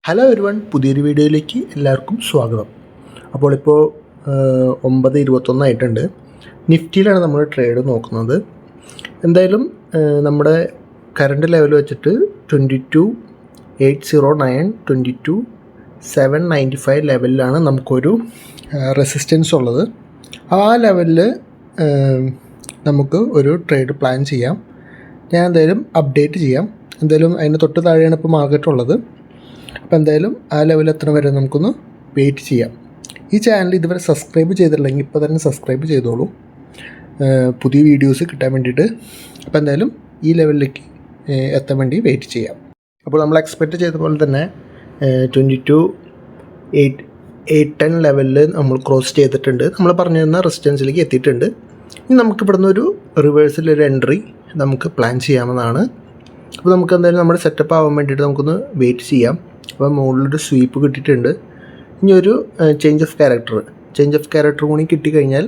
Hello everyone, പുതിയൊരു വീഡിയോയിലേക്ക് എല്ലാവർക്കും സ്വാഗതം. അപ്പോൾ ഇപ്പോൾ 9:21 ആയിട്ടുണ്ട്. നിഫ്റ്റിയിലാണ് നമ്മൾ ട്രേഡ് നോക്കുന്നത്. എന്തായാലും നമ്മുടെ കറണ്ട് ലെവൽ വെച്ചിട്ട് 22,809 22,795 ലെവലിലാണ് നമുക്കൊരു റെസിസ്റ്റൻസ് ഉള്ളത്. ആ ലെവലിൽ നമുക്ക് ഒരു ട്രേഡ് പ്ലാൻ ചെയ്യാം. ഞാൻ എന്തായാലും അപ്ഡേറ്റ് ചെയ്യാം. എന്തായാലും അതിന് തൊട്ട് താഴെയാണ് ഇപ്പോൾ മാർക്കറ്റ് ഉള്ളത്. അപ്പോൾ എന്തായാലും ആ ലെവൽ എത്ര വരെ നമുക്കൊന്ന് വെയിറ്റ് ചെയ്യാം. ഈ ചാനൽ ഇതുവരെ സബ്സ്ക്രൈബ് ചെയ്തിട്ടില്ലെങ്കിൽ ഇപ്പോൾ തന്നെ സബ്സ്ക്രൈബ് ചെയ്തോളൂ, പുതിയ വീഡിയോസ് കിട്ടാൻ വേണ്ടിയിട്ട്. അപ്പോൾ എന്തായാലും ഈ ലെവലിലേക്ക് എത്താൻ വേണ്ടി വെയിറ്റ് ചെയ്യാം. അപ്പോൾ നമ്മൾ എക്സ്പെക്റ്റ് ചെയ്ത പോലെ തന്നെ 22,810 ലെവലിൽ നമ്മൾ ക്രോസ് ചെയ്തിട്ടുണ്ട്. നമ്മൾ പറഞ്ഞിരുന്ന റെസിസ്റ്റൻസിലേക്ക് എത്തിയിട്ടുണ്ട്. ഇനി നമുക്ക് ഇവിടുന്ന് ഒരു റിവേഴ്സിൽ ഒരു എൻട്രി നമുക്ക് പ്ലാൻ ചെയ്യാമെന്നാണ്. അപ്പോൾ നമുക്ക് എന്തായാലും നമ്മുടെ സെറ്റപ്പ് ആവാൻ വേണ്ടിയിട്ട് നമുക്കൊന്ന് വെയിറ്റ് ചെയ്യാം. അപ്പോൾ മുകളിലൊരു സ്വീപ്പ് കിട്ടിയിട്ടുണ്ട്. ഇനി ഒരു ചേഞ്ച് ഓഫ് ക്യാരക്ടർ കൂടി കിട്ടിക്കഴിഞ്ഞാൽ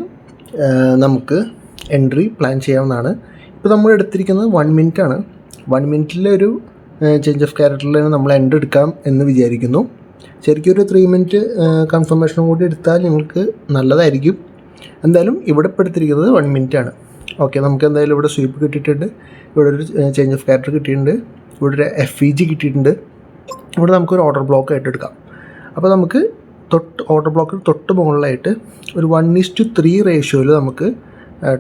നമുക്ക് എൻട്രി പ്ലാൻ ചെയ്യാവുന്നതാണ്. ഇപ്പോൾ നമ്മൾ എടുത്തിരിക്കുന്നത് 1 മിനിറ്റ് ആണ്. 1 മിനിറ്റിലെ ഒരു ചേഞ്ച് ഓഫ് ക്യാരക്ടറിൽ നമ്മൾ എൻട്രി എടുക്കാം എന്ന് വിചാരിക്കുന്നു. ശരിക്കും ഒരു 3 മിനിറ്റ് കൺഫർമേഷനും കൂടി എടുത്താൽ നിങ്ങൾക്ക് നല്ലതായിരിക്കും. എന്തായാലും ഇവിടെ ഇപ്പോൾ എടുത്തിരിക്കുന്നത് 1 മിനിറ്റ് ആണ്. ഓക്കെ, നമുക്ക് എന്തായാലും ഇവിടെ സ്വീപ്പ് കിട്ടിയിട്ടുണ്ട്. ഇവിടെ ഒരു ചേഞ്ച് ഓഫ് ക്യാരക്ടർ കിട്ടിയിട്ടുണ്ട്. ഇവിടെ ഒരു FEG കിട്ടിയിട്ടുണ്ട്. ഇവിടെ നമുക്കൊരു ഓർഡർ ബ്ലോക്ക് ആയിട്ട് എടുക്കാം. അപ്പോൾ നമുക്ക് ഓർഡർ ബ്ലോക്കിൽ തൊട്ട് മുകളിലായിട്ട് ഒരു 1:3 റേഷ്യോയിൽ നമുക്ക്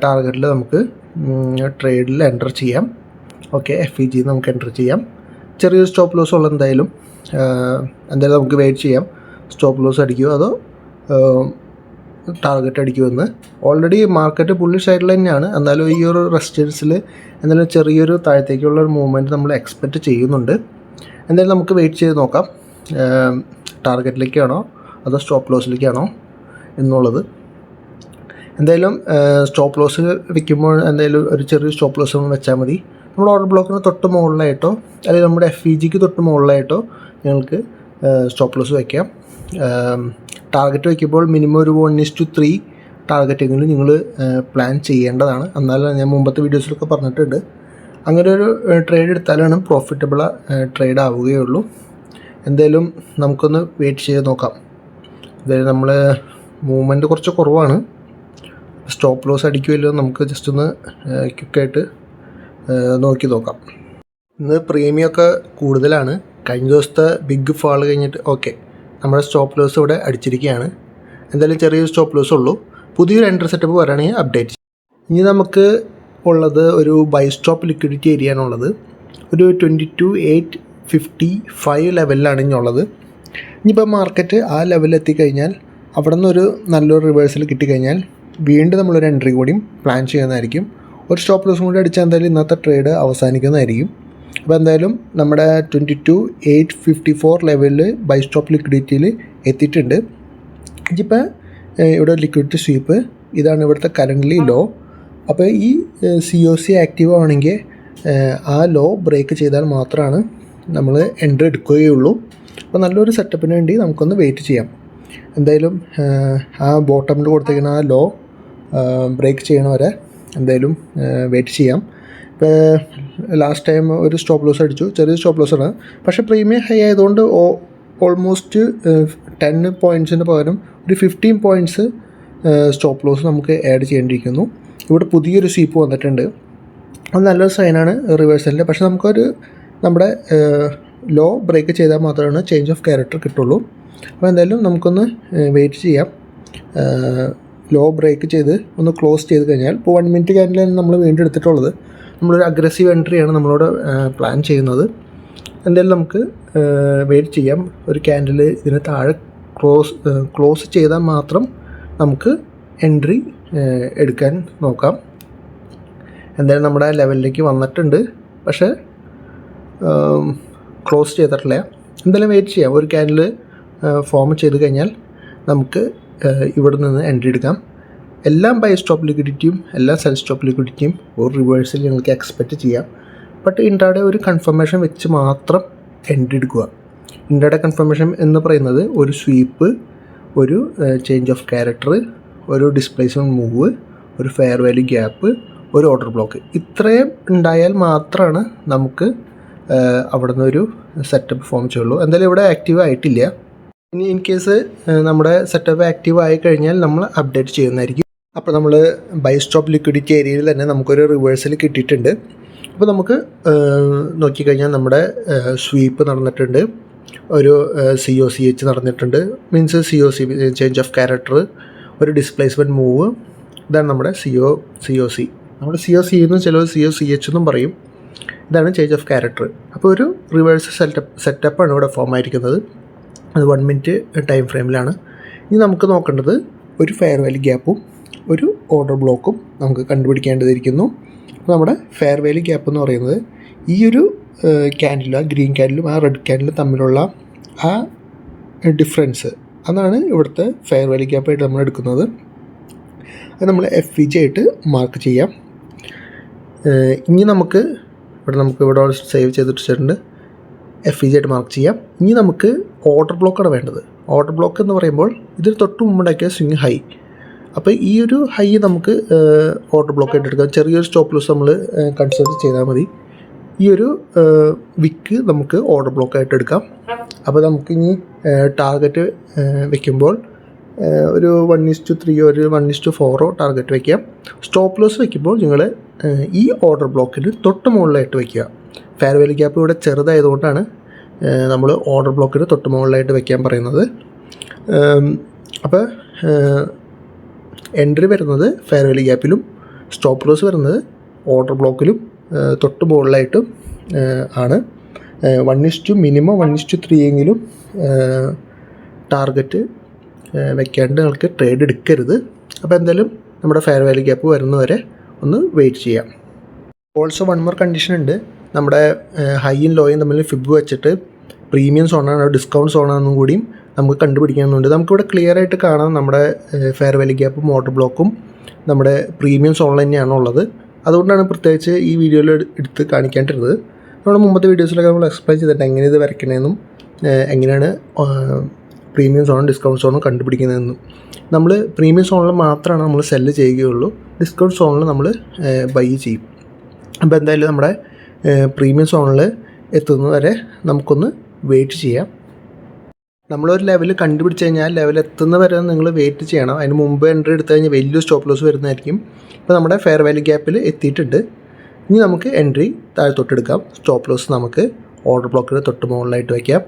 ടാർഗറ്റിൽ നമുക്ക് ട്രേഡിൽ എൻ്റർ ചെയ്യാം. ഓക്കെ, FEG നമുക്ക് എൻ്റർ ചെയ്യാം. ചെറിയൊരു സ്റ്റോപ്പ് ലോസ് ഉള്ള എന്തായാലും നമുക്ക് വെയിറ്റ് ചെയ്യാം. സ്റ്റോപ്പ് ലോസ് അടിക്കുമോ അതോ ടാർഗറ്റ് അടിക്കുമെന്ന്. ഓൾറെഡി മാർക്കറ്റ് പുള്ളി സൈഡിൽ തന്നെയാണ്. എന്നാലും ഈ ഒരു റെസിസ്റ്റൻസിൽ എന്തായാലും ചെറിയൊരു താഴത്തേക്കുള്ള ഒരു മൂവ്മെൻറ്റ് നമ്മൾ എക്സ്പെക്റ്റ് ചെയ്യുന്നുണ്ട്. എന്തായാലും നമുക്ക് വെയിറ്റ് ചെയ്ത് നോക്കാം, ടാർഗറ്റിലേക്കാണോ അതോ സ്റ്റോപ്പ് ലോസിലേക്കാണോ എന്നുള്ളത്. എന്തായാലും സ്റ്റോപ്പ് ലോസ് വെക്കുമ്പോൾ എന്തായാലും ഒരു ചെറിയ സ്റ്റോപ്പ് ലോസ് വെച്ചാൽ മതി. നമ്മൾ ഓർഡർ ബ്ലോക്കിന് തൊട്ട് മുകളിലായിട്ടോ അല്ലെങ്കിൽ നമ്മുടെ FEGക്ക് തൊട്ട് മുകളിലായിട്ടോ ഞങ്ങൾക്ക് സ്റ്റോപ്പ് ലോസ് വയ്ക്കാം. ടാർഗറ്റ് വയ്ക്കുമ്പോൾ മിനിമം ഒരു 1:3 ടാർഗറ്റെങ്കിലും നിങ്ങൾ പ്ലാൻ ചെയ്യേണ്ടതാണ്. എന്നാലും ഞാൻ മുമ്പത്തെ വീഡിയോസിലൊക്കെ പറഞ്ഞിട്ടുണ്ട്, അങ്ങനെ ഒരു ട്രേഡ് എടുത്താലാണ് പ്രോഫിറ്റബിൾ ട്രേഡ് ആവുകയുള്ളൂ. എന്തായാലും നമുക്കൊന്ന് വെയിറ്റ് ചെയ്ത് നോക്കാം. എന്തായാലും നമ്മൾ മൂവ്മെൻറ്റ് കുറച്ച് കുറവാണ്. സ്റ്റോപ്പ് ലോസ് അടിക്കുമല്ലോ, നമുക്ക് ജസ്റ്റ് ഒന്ന് ക്വിക്കായിട്ട് നോക്കി നോക്കാം. ഇന്ന് പ്രീമിയമൊക്കെ കൂടുതലാണ്. കഴിഞ്ഞ ദിവസത്തെ ബിഗ് ഫാൾ കഴിഞ്ഞിട്ട് നമ്മുടെ സ്റ്റോപ്പ് ലോസ് ഇവിടെ അടിച്ചിരിക്കുകയാണ്. എന്തായാലും ചെറിയൊരു സ്റ്റോപ്പ് ലോസ് ഉള്ളൂ. പുതിയൊരു എൻട്രി സെറ്റപ്പ് വരാണെങ്കിൽ അപ്ഡേറ്റ് ചെയ്യും. ഇനി നമുക്ക് ഉള്ളത് ഒരു ബൈ സ്റ്റോപ്പ് ലിക്വിഡിറ്റി ഏരിയ ആണുള്ളത്. ഒരു 22,855 ലെവലിലാണ് ഇനിയുള്ളത്. ഇനിയിപ്പോൾ മാർക്കറ്റ് ആ ലെവലിൽ എത്തിക്കഴിഞ്ഞാൽ അവിടെ നിന്നൊരു നല്ലൊരു റിവേഴ്സൽ കിട്ടിക്കഴിഞ്ഞാൽ വീണ്ടും നമ്മളൊരു എൻട്രി കൂടിയും പ്ലാൻ ചെയ്യുന്നതായിരിക്കും. ഒരു സ്റ്റോപ്പ് ലോസും കൂടി അടിച്ചാൽ എന്തായാലും ഇന്നത്തെ ട്രേഡ് അവസാനിക്കുന്നതായിരിക്കും. അപ്പോൾ എന്തായാലും നമ്മുടെ 22,854 ലെവലിൽ ബൈ സ്റ്റോപ്പ് ലിക്വിഡിറ്റിയിൽ എത്തിയിട്ടുണ്ട്. ഇതിപ്പോൾ ഇവിടെ ലിക്വിഡിറ്റി സ്വീപ്പ് ഇതാണ് ഇവിടുത്തെ കറൻ്റ്ലി ലോ. അപ്പോൾ ഈ COC ആക്റ്റീവ് ആണെങ്കിൽ ആ ലോ ബ്രേക്ക് ചെയ്താൽ മാത്രമാണ് നമ്മൾ എൻട്രി എടുക്കുകയുള്ളൂ. അപ്പോൾ നല്ലൊരു സെറ്റപ്പിന് വേണ്ടി നമുക്കൊന്ന് വെയിറ്റ് ചെയ്യാം. എന്തായാലും ആ ബോട്ടമിൽ കൊടുത്തേക്കുന്ന ആ ലോ ബ്രേക്ക് ചെയ്യണ വരെ എന്തായാലും വെയിറ്റ് ചെയ്യാം. ഇപ്പോൾ ലാസ്റ്റ് ടൈം ഒരു സ്റ്റോപ്പ് ലോസ് അടിച്ചു, ചെറിയ സ്റ്റോപ്പ് ലോസാണ്. പക്ഷേ പ്രീമിയം ഹൈ ആയതുകൊണ്ട് ഓൾമോസ്റ്റ് 10 പോയിൻറ്റ്സിന് പകരം ഒരു 15 പോയിൻറ്റ്സ് സ്റ്റോപ്പ് ലോസ് നമുക്ക് ആഡ് ചെയ്യേണ്ടിയിരിക്കുന്നു. ഇവിടെ പുതിയൊരു സ്വീപ്പ് വന്നിട്ടുണ്ട്. അത് നല്ലൊരു സൈനാണ് റിവേഴ്സലിൻ്റെ. പക്ഷേ നമ്മുടെ ലോ ബ്രേക്ക് ചെയ്താൽ മാത്രമാണ് ചേഞ്ച് ഓഫ് ക്യാരക്ടർ കിട്ടുള്ളൂ. അപ്പോൾ എന്തായാലും നമുക്കൊന്ന് വെയിറ്റ് ചെയ്യാം. ലോ ബ്രേക്ക് ചെയ്ത് ഒന്ന് ക്ലോസ് ചെയ്ത് കഴിഞ്ഞാൽ ഇപ്പോൾ 1 മിനിറ്റ് ക്യാൻഡിലാണ് നമ്മൾ വീണ്ടും എടുത്തിട്ടുള്ളത്. നമ്മളൊരു അഗ്രസീവ് എൻട്രിയാണ് നമ്മളോട് പ്ലാൻ ചെയ്യുന്നത്. എന്തായാലും നമുക്ക് വെയിറ്റ് ചെയ്യാം. ഒരു ക്യാൻഡിൽ ഇതിന് താഴെ ക്ലോസ് ചെയ്താൽ മാത്രം നമുക്ക് എൻട്രി എടുക്കാൻ നോക്കാം. എന്തായാലും നമ്മുടെ ലെവലിലേക്ക് വന്നിട്ടുണ്ട്, പക്ഷേ ക്ലോസ് ചെയ്തിട്ടില്ല. എന്തായാലും വെയിറ്റ് ചെയ്യാം. ഒരു ക്യാൻഡിൽ ഫോം ചെയ്ത് കഴിഞ്ഞാൽ നമുക്ക് ഇവിടെ നിന്ന് എൻട്രി എടുക്കാം. എല്ലാം ബൈ സ്റ്റോപ്പ് ലിക്വിഡിറ്റിയും എല്ലാം സെൽ സ്റ്റോപ്പ് ലിക്വിഡിറ്റിയും ഒരു റിവേഴ്സിൽ നിങ്ങൾക്ക് എക്സ്പെക്റ്റ് ചെയ്യാം. ബട്ട് ഇൻട്രാഡേ ഒരു കൺഫർമേഷൻ വെച്ച് മാത്രം എൻട്രി എടുക്കുക. ഇൻട്രാഡേ കൺഫർമേഷൻ എന്ന് പറയുന്നത് ഒരു സ്വീപ്പ്, ഒരു ചേഞ്ച് ഓഫ് ക്യാരക്ടർ, ഒരു ഡിസ്പ്ലേസ്മെൻറ്റ് മൂവ്, ഒരു ഫെയർ വാല്യൂ ഗ്യാപ്പ്, ഒരു ഓർഡർ ബ്ലോക്ക്, ഇത്രയും ഉണ്ടായാൽ മാത്രമാണ് നമുക്ക് അവിടെ നിന്നൊരു സെറ്റപ്പ് ഫോം ചെയ്യുള്ളൂ. എന്തായാലും ഇവിടെ ആക്റ്റീവ് ആയിട്ടില്ല. ഇനി ഇൻ കേസ് നമ്മുടെ സെറ്റപ്പ് ആക്റ്റീവ് ആയി കഴിഞ്ഞാൽ നമ്മൾ അപ്ഡേറ്റ് ചെയ്യുന്നതായിരിക്കും. അപ്പോൾ നമ്മൾ ബൈ സ്റ്റോപ്പ് ലിക്വിഡിറ്റി ഏരിയയിൽ തന്നെ നമുക്കൊരു റിവേഴ്സൽ കിട്ടിയിട്ടുണ്ട്. അപ്പോൾ നമുക്ക് നോക്കിക്കഴിഞ്ഞാൽ നമ്മുടെ സ്വീപ്പ് നടന്നിട്ടുണ്ട്, ഒരു COCH നടന്നിട്ടുണ്ട്, means COC change of character, ഒരു ഡിസ്പ്ലേസ്മെൻറ്റ് മൂവ്. ഇതാണ് നമ്മുടെ COC. നമ്മുടെ COC എന്നും ചിലർ COCH എന്നും പറയും. ഇതാണ് ചേഞ്ച് ഓഫ് ക്യാരക്ടർ. അപ്പോൾ ഒരു റിവേഴ്സ് സെറ്റപ്പാണ് ഇവിടെ ഫോം ആയിരിക്കുന്നത്. അത് 1 മിനിറ്റ് ടൈം ഫ്രെയിമിലാണ്. ഇനി നമുക്ക് നോക്കേണ്ടത് ഒരു ഫെയർ വാല്യൂ ഗ്യാപ്പും ഒരു ഓർഡർ ബ്ലോക്കും നമുക്ക് കണ്ടുപിടിക്കേണ്ടതിരിക്കുന്നു. അപ്പോൾ നമ്മുടെ ഫെയർ വാല്യൂ ഗ്യാപ്പ് എന്ന് പറയുന്നത് ഈ ഒരു ക്യാൻഡിലും ആ ഗ്രീൻ ക്യാൻഡിലും ആ റെഡ് ക്യാൻഡിലും തമ്മിലുള്ള ആ ഡിഫറൻസ്, അതാണ് ഇവിടുത്തെ ഫെയർ വാല്യൂ ഗ്യാപ്പായിട്ട് നമ്മൾ എടുക്കുന്നത്. അത് നമ്മൾ FVG ആയിട്ട് മാർക്ക് ചെയ്യാം. ഇനി നമുക്ക് ഇവിടെ സേവ് ചെയ്തിട്ടുണ്ട്, FVG ആയിട്ട് മാർക്ക് ചെയ്യാം. ഇനി നമുക്ക് ഓർഡർ ബ്ലോക്കാണ് വേണ്ടത്. ഓർഡർ ബ്ലോക്ക് എന്ന് പറയുമ്പോൾ ഇതിന് തൊട്ട് മുമ്പുണ്ടാക്കിയ സ്വിങ് ഹൈ. അപ്പോൾ ഈ ഒരു ഹൈ നമുക്ക് ഓർഡർ ബ്ലോക്ക് ആയിട്ട് എടുക്കാം. ചെറിയൊരു സ്റ്റോപ്പ് ലോസ് നമ്മൾ കൺസിഡർ ചെയ്താൽ മതി. ഈ ഒരു വിക്ക് നമുക്ക് ഓർഡർ ബ്ലോക്ക് ആയിട്ട് എടുക്കാം. അപ്പോൾ നമുക്കിനി ടാർഗറ്റ് വെക്കുമ്പോൾ ഒരു 1:3 ഒരു 1:4 ടാർഗറ്റ് വയ്ക്കാം. സ്റ്റോപ്പ് ലോസ് വയ്ക്കുമ്പോൾ നിങ്ങൾ ഈ ഓർഡർ ബ്ലോക്കിന് തൊട്ട് മുകളിലായിട്ട് വയ്ക്കുക. ഫെയർ വാല്യൂ ഗ്യാപ്പ് ഇവിടെ ചെറുതായതുകൊണ്ടാണ് നമ്മൾ ഓർഡർ ബ്ലോക്കിന് തൊട്ട് മുകളിലായിട്ട് വയ്ക്കാൻ പറയുന്നത്. അപ്പോൾ എൻട്രി വരുന്നത് ഫെയർ വാല്യൂ ഗ്യാപ്പിലും സ്റ്റോപ്പ് ലോസ് വരുന്നത് ഓർഡർ ബ്ലോക്കിലും തൊട്ട് മുകളിലായിട്ടും ആണ്. 1:2 മിനിമം 1:3 എങ്കിലും ടാർഗറ്റ് വെക്കാണ്ട് നിങ്ങൾക്ക് ട്രേഡ് എടുക്കരുത്. അപ്പോൾ എന്തായാലും നമ്മുടെ ഫെയർ വാല്യൂ ഗ്യാപ്പ് വരുന്നവരെ ഒന്ന് വെയിറ്റ് ചെയ്യാം. ഓൾസോ വൺ മോർ കണ്ടീഷൻ ഉണ്ട്. നമ്മുടെ ഹൈയും ലോയും തമ്മിൽ ഫിബ് വെച്ചിട്ട് പ്രീമിയം സോണാണോ ഡിസ്കൗണ്ട് സോണാണെന്നും കൂടിയും നമുക്ക് കണ്ടുപിടിക്കാനുണ്ട്. നമുക്കിവിടെ ക്ലിയർ ആയിട്ട് കാണാം നമ്മുടെ ഫെയർ വാല്യൂ ഗ്യാപ്പും ഓർഡർ ബ്ലോക്കും നമ്മുടെ പ്രീമിയം സോണിൽ തന്നെയാണ് ഉള്ളത്. അതുകൊണ്ടാണ് പ്രത്യേകിച്ച് ഈ വീഡിയോയിൽ എടുത്ത് കാണിക്കാണ്ടിരുന്നത്. നമ്മുടെ മുമ്പത്തെ വീഡിയോസിലൊക്കെ നമ്മൾ എക്സ്പ്ലെയിൻ ചെയ്തിട്ട് എങ്ങനെ ഇത് വരയ്ക്കണമെന്നും എങ്ങനെയാണ് പ്രീമിയം സോണും ഡിസ്കൗണ്ട് സോണും കണ്ടുപിടിക്കുന്നതെന്നും. നമ്മൾ പ്രീമിയം സോണിൽ മാത്രമാണ് നമ്മൾ സെല്ല് ചെയ്യുകയുള്ളൂ, ഡിസ്കൗണ്ട് സോണിൽ നമ്മൾ ബൈ ചെയ്യും. അപ്പോൾ എന്തായാലും നമ്മുടെ പ്രീമിയം സോണിൽ എത്തുന്നവരെ നമുക്കൊന്ന് വെയിറ്റ് ചെയ്യാം. നമ്മളൊരു ലെവൽ കണ്ടുപിടിച്ച് കഴിഞ്ഞാൽ ലെവൽ എത്തുന്നവരെ നിങ്ങൾ വെയിറ്റ് ചെയ്യണം. അതിന് മുമ്പ് എൻട്രി എടുത്തു കഴിഞ്ഞാൽ വലിയ സ്റ്റോപ്പ് ലോസ് വരുന്നതായിരിക്കും. ഇപ്പോൾ നമ്മുടെ ഫെയർ വാല്യൂ ഗ്യാപ്പിൽ എത്തിയിട്ടുണ്ട്. ഇനി നമുക്ക് എൻട്രി താഴത്തോട്ടെടുക്കാം. സ്റ്റോപ്പ് ലോസ് നമുക്ക് ഓർഡർ ബ്ലോക്കിന് തൊട്ട് മുകളിലായിട്ട് വയ്ക്കാം.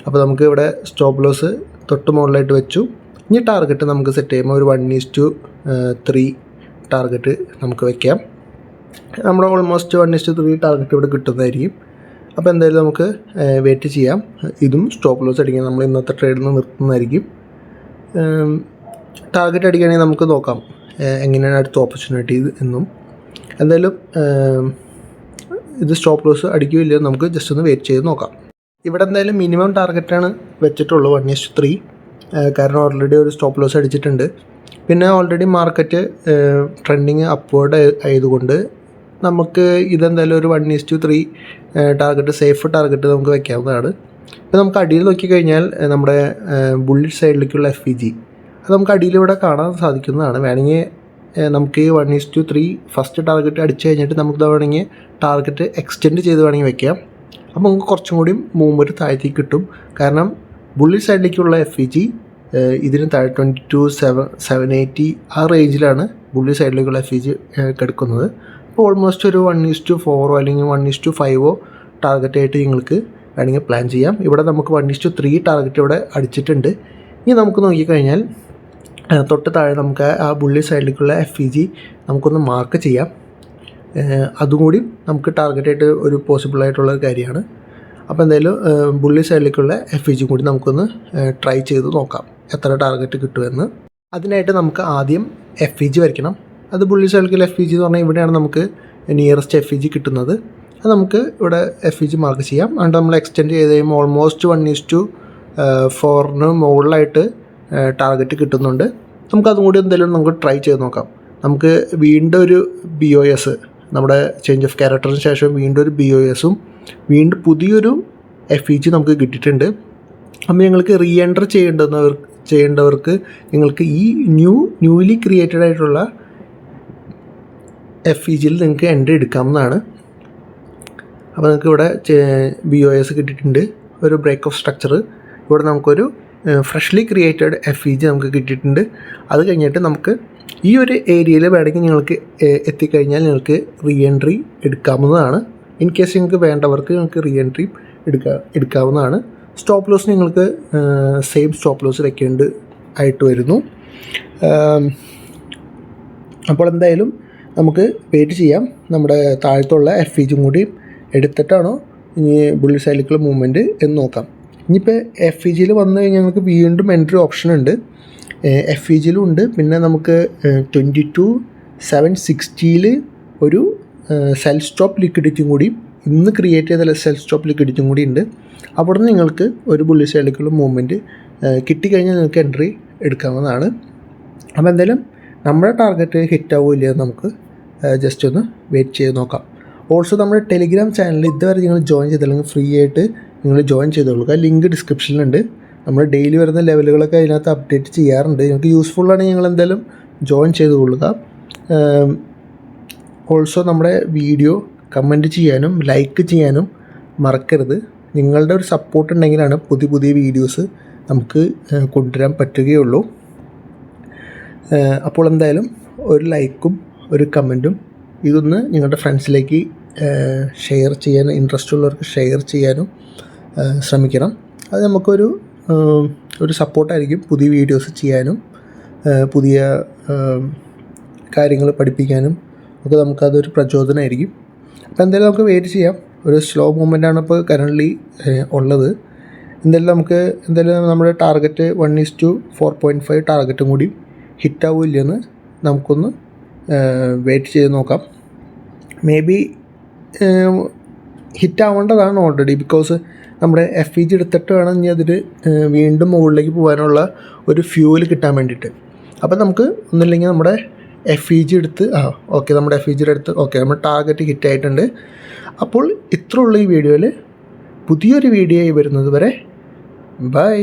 അപ്പോൾ നമുക്ക് ഇവിടെ സ്റ്റോപ്പ് ലോസ് തൊട്ട് മുകളിലായിട്ട് വെച്ചു. ഇനി ടാർഗറ്റ് നമുക്ക് സെറ്റ് ചെയ്യുമ്പോൾ ഒരു 1:3 ടാർഗറ്റ് നമുക്ക് വയ്ക്കാം. നമ്മുടെ ഓൾമോസ്റ്റ് 1:3 ടാർഗറ്റ് ഇവിടെ കിട്ടുന്നതായിരിക്കും. അപ്പോൾ എന്തായാലും നമുക്ക് വെയിറ്റ് ചെയ്യാം. ഇതും സ്റ്റോപ്പ് ലോസ് അടിക്കാൻ നമ്മൾ ഇന്നത്തെ ട്രേഡിൽ നിന്ന് നിർത്തുന്നതായിരിക്കും. ടാർഗറ്റ് അടിക്കുകയാണെങ്കിൽ നമുക്ക് നോക്കാം എങ്ങനെയാണ് അടുത്ത ഓപ്പർച്യൂണിറ്റി എന്നും. എന്തായാലും ഇത് സ്റ്റോപ്പ് ലോസ് അടിക്കുകയില്ല, നമുക്ക് ജസ്റ്റ് ഒന്ന് വെയിറ്റ് ചെയ്ത് നോക്കാം. ഇവിടെ എന്തായാലും മിനിമം ടാർഗറ്റാണ് വെച്ചിട്ടുള്ളൂ 1:3, കാരണം ഓൾറെഡി ഒരു സ്റ്റോപ്പ് ലോസ് അടിച്ചിട്ടുണ്ട്. പിന്നെ ഓൾറെഡി മാർക്കറ്റ് ട്രെൻഡിങ് അപ്വേർഡ് ആയതുകൊണ്ട് നമുക്ക് ഇതെന്തായാലും ഒരു 1:3 ടാർഗറ്റ് സേഫ് ടാർഗറ്റ് നമുക്ക് വയ്ക്കാവുന്നതാണ്. ഇപ്പോൾ നമുക്ക് അടിയിൽ നോക്കിക്കഴിഞ്ഞാൽ നമ്മുടെ ബുള്ളിറ്റ് സൈഡിലേക്കുള്ള FVG അത് നമുക്ക് അടിയിലിവിടെ കാണാൻ സാധിക്കുന്നതാണ്. വേണമെങ്കിൽ നമുക്ക് ഈ 1:3 ഫസ്റ്റ് ടാർഗറ്റ് അടിച്ചു കഴിഞ്ഞിട്ട് നമുക്ക് വേണമെങ്കിൽ ടാർഗറ്റ് എക്സ്റ്റെൻഡ് ചെയ്ത് വേണമെങ്കിൽ വയ്ക്കാം. അപ്പോൾ നമുക്ക് കുറച്ചും കൂടി മൂവ്മെൻറ്റ് താഴത്തേക്ക് കിട്ടും. കാരണം ബുള്ളിറ്റ് സൈഡിലേക്കുള്ള FVG ഇതിന് താഴെ 22,780 ആ റേഞ്ചിലാണ് ബുള്ളിറ്റ് സൈഡിലേക്കുള്ള FVG കിടക്കുന്നത്. അപ്പോൾ ഓൾമോസ്റ്റ് ഒരു 1:4 അല്ലെങ്കിൽ 1:5 ടാർഗറ്റായിട്ട് നിങ്ങൾക്ക് വേണമെങ്കിൽ പ്ലാൻ ചെയ്യാം. ഇവിടെ നമുക്ക് 1:3 ടാർഗറ്റ് ഇവിടെ അടിച്ചിട്ടുണ്ട്. ഇനി നമുക്ക് നോക്കിക്കഴിഞ്ഞാൽ തൊട്ട് താഴെ നമുക്ക് ആ ബുള്ളിറ്റ് സൈഡിലേക്കുള്ള FVG നമുക്കൊന്ന് മാർക്ക് ചെയ്യാം. അതുകൂടി നമുക്ക് ടാർഗറ്റായിട്ട് ഒരു പോസിബിളായിട്ടുള്ള കാര്യമാണ്. അപ്പോൾ എന്തായാലും ബുള്ളിറ്റ് സൈഡിലേക്കുള്ള FVG കൂടി നമുക്കൊന്ന് ട്രൈ ചെയ്ത് നോക്കാം എത്ര ടാർഗറ്റ് കിട്ടുമെന്ന്. അതിനായിട്ട് നമുക്ക് ആദ്യം FVG വരയ്ക്കണം. അത് ബുള്ളിറ്റ് സൈഡിലേക്കുള്ള FVG എന്ന് പറഞ്ഞാൽ ഇവിടെയാണ് നമുക്ക് നിയറസ്റ്റ് FVG കിട്ടുന്നത്. അത് നമുക്ക് ഇവിടെ FVG മാർക്ക് ചെയ്യാം. അതുകൊണ്ട് നമ്മൾ എക്സ്റ്റെൻഡ് ചെയ്ത് കഴിയുമ്പോൾ ഓൾമോസ്റ്റ് 1:4 മുകളിലായിട്ട് ടാർഗറ്റ് കിട്ടുന്നുണ്ട്. നമുക്കതും കൂടി എന്തായാലും നമുക്ക് ട്രൈ ചെയ്ത് നോക്കാം. നമുക്ക് വീണ്ടും ഒരു BOS നമ്മുടെ ചേഞ്ച് ഓഫ് ക്യാരക്ടറിന് ശേഷം വീണ്ടും ഒരു BOSഉം വീണ്ടും പുതിയൊരു FVG നമുക്ക് കിട്ടിയിട്ടുണ്ട്. അപ്പോൾ നിങ്ങൾക്ക് റീ എൻറ്റർ ചെയ്യേണ്ടവർക്ക് നിങ്ങൾക്ക് ഈ ന്യൂലി ക്രിയേറ്റഡ് ആയിട്ടുള്ള FVGയിൽ നിങ്ങൾക്ക് എൻട്രി എടുക്കാവുന്നതാണ്. അപ്പോൾ നിങ്ങൾക്ക് ഇവിടെ BOS കിട്ടിയിട്ടുണ്ട്, ഒരു ബ്രേക്ക് ഓഫ് സ്ട്രക്ചർ. ഇവിടെ നമുക്കൊരു ഫ്രഷ്ലി ക്രിയേറ്റഡ് FEG നമുക്ക് കിട്ടിയിട്ടുണ്ട്. അത് കഴിഞ്ഞിട്ട് നമുക്ക് ഈ ഒരു ഏരിയയിൽ വേണമെങ്കിൽ നിങ്ങൾക്ക് എത്തിക്കഴിഞ്ഞാൽ നിങ്ങൾക്ക് റീഎൻട്രി എടുക്കാവുന്നതാണ്. ഇൻ കേസ് നിങ്ങൾക്ക് വേണ്ടവർക്ക് നിങ്ങൾക്ക് റീഎൻട്രി എടുക്കാവുന്നതാണ്. സ്റ്റോപ്പ് ലോസ് നിങ്ങൾക്ക് സെയിം സ്റ്റോപ്പ് ലോസ് വെക്കേണ്ട ആയിട്ട് വരുന്നു. അപ്പോൾ എന്തായാലും നമുക്ക് വെയിറ്റ് ചെയ്യാം, നമ്മുടെ താഴത്തുള്ള FEG കൂടി എടുത്തിട്ടാണോ ഇനി ബുള്ളി സൈക്കിൾ മൂവ്മെൻറ്റ് എന്ന് നോക്കാം. ഇനിയിപ്പോൾ FEGയിൽ വന്നു കഴിഞ്ഞാൽ നമുക്ക് വീണ്ടും എൻട്രി ഓപ്ഷൻ ഉണ്ട്. FEGയിലും ഉണ്ട്. പിന്നെ നമുക്ക് 22,760 ഒരു സെൽ സ്റ്റോപ്പ് ലിക്വിഡിറ്റിയും കൂടി ഇന്ന് ക്രിയേറ്റ് ചെയ്ത സെൽ സ്റ്റോപ്പ് ലിക്വിഡിറ്റിയും കൂടി ഉണ്ട്. അവിടെ നിന്ന് നിങ്ങൾക്ക് ഒരു ബുള്ളി സൈക്കിൾ മൂവ്മെൻറ്റ് കിട്ടിക്കഴിഞ്ഞാൽ നിങ്ങൾക്ക് എൻട്രി എടുക്കാവുന്നതാണ്. അപ്പോൾ എന്തായാലും നമ്മുടെ ടാർഗറ്റ് ഹിറ്റ് ആവില്ല എന്ന് നമുക്ക് ജസ്റ്റ് ഒന്ന് വെയിറ്റ് ചെയ്ത് നോക്കാം. ഓൾസോ നമ്മുടെ ടെലിഗ്രാം ചാനൽ ഇതുവരെ നിങ്ങൾ ജോയിൻ ചെയ്തില്ലെങ്കിൽ ഫ്രീ ആയിട്ട് നിങ്ങൾ ജോയിൻ ചെയ്തോളുക. ലിങ്ക് ഡിസ്ക്രിപ്ഷനിലുണ്ട്. നമ്മൾ ഡെയിലി വരുന്ന ലെവലുകളൊക്കെ അതിനകത്ത് അപ്ഡേറ്റ് ചെയ്യാറുണ്ട്. നിങ്ങൾക്ക് യൂസ്ഫുള്ളാണെങ്കിൽ നിങ്ങൾ എന്തായാലും ജോയിൻ ചെയ്തുകൊള്ളുക. ഓൾസോ നമ്മുടെ വീഡിയോ കമൻറ്റ് ചെയ്യാനും ലൈക്ക് ചെയ്യാനും മറക്കരുത്. നിങ്ങളുടെ ഒരു സപ്പോർട്ട് ഉണ്ടെങ്കിലാണ് പുതിയ പുതിയ വീഡിയോസ് നമുക്ക് കൊണ്ടുവരാൻ പറ്റുകയുള്ളൂ. അപ്പോൾ എന്തായാലും ഒരു ലൈക്കും ഒരു കമൻറ്റും ഇതൊന്ന് നിങ്ങളുടെ ഫ്രണ്ട്സിലേക്ക് ഷെയർ ചെയ്യാൻ ഇൻട്രസ്റ്റ് ഉള്ളവർക്ക് ഷെയർ ചെയ്യാനും ശ്രമിക്കണം. അത് നമുക്കൊരു സപ്പോർട്ടായിരിക്കും പുതിയ വീഡിയോസ് ചെയ്യാനും പുതിയ കാര്യങ്ങൾ പഠിപ്പിക്കാനും ഒക്കെ നമുക്കതൊരു പ്രചോദനമായിരിക്കും. അപ്പോൾ എന്തായാലും നമുക്ക് വെയിറ്റ് ചെയ്യാം. ഒരു സ്ലോ മൂവ്മെൻറ്റാണ് ഇപ്പോൾ കറൻ്റ്ലി ഉള്ളത്. എന്തായാലും നമ്മുടെ ടാർഗറ്റ് 1:4.5 ടാർഗറ്റും കൂടി ഹിറ്റാവില്ലെന്ന് നമുക്കൊന്ന് വെയിറ്റ് ചെയ്ത് നോക്കാം. മേ ബി ഹിറ്റാവേണ്ടതാണ് ഓൾറെഡി, ബിക്കോസ് നമ്മുടെ FEG എടുത്തിട്ട് വേണം ഇനി അതിൽ വീണ്ടും മുകളിലേക്ക് പോകാനുള്ള ഒരു ഫ്യൂവൽ കിട്ടാൻ വേണ്ടിയിട്ട്. അപ്പോൾ നമുക്ക് ഒന്നുമില്ലെങ്കിൽ നമ്മുടെ FEG എടുത്ത് നമ്മുടെ FEGയുടെ അടുത്ത് നമ്മുടെ ടാർഗറ്റ് ഹിറ്റായിട്ടുണ്ട്. അപ്പോൾ ഇത്രയുള്ള ഈ വീഡിയോയിൽ പുതിയൊരു വീഡിയോ ആയി വരുന്നത് വരെ ബൈ.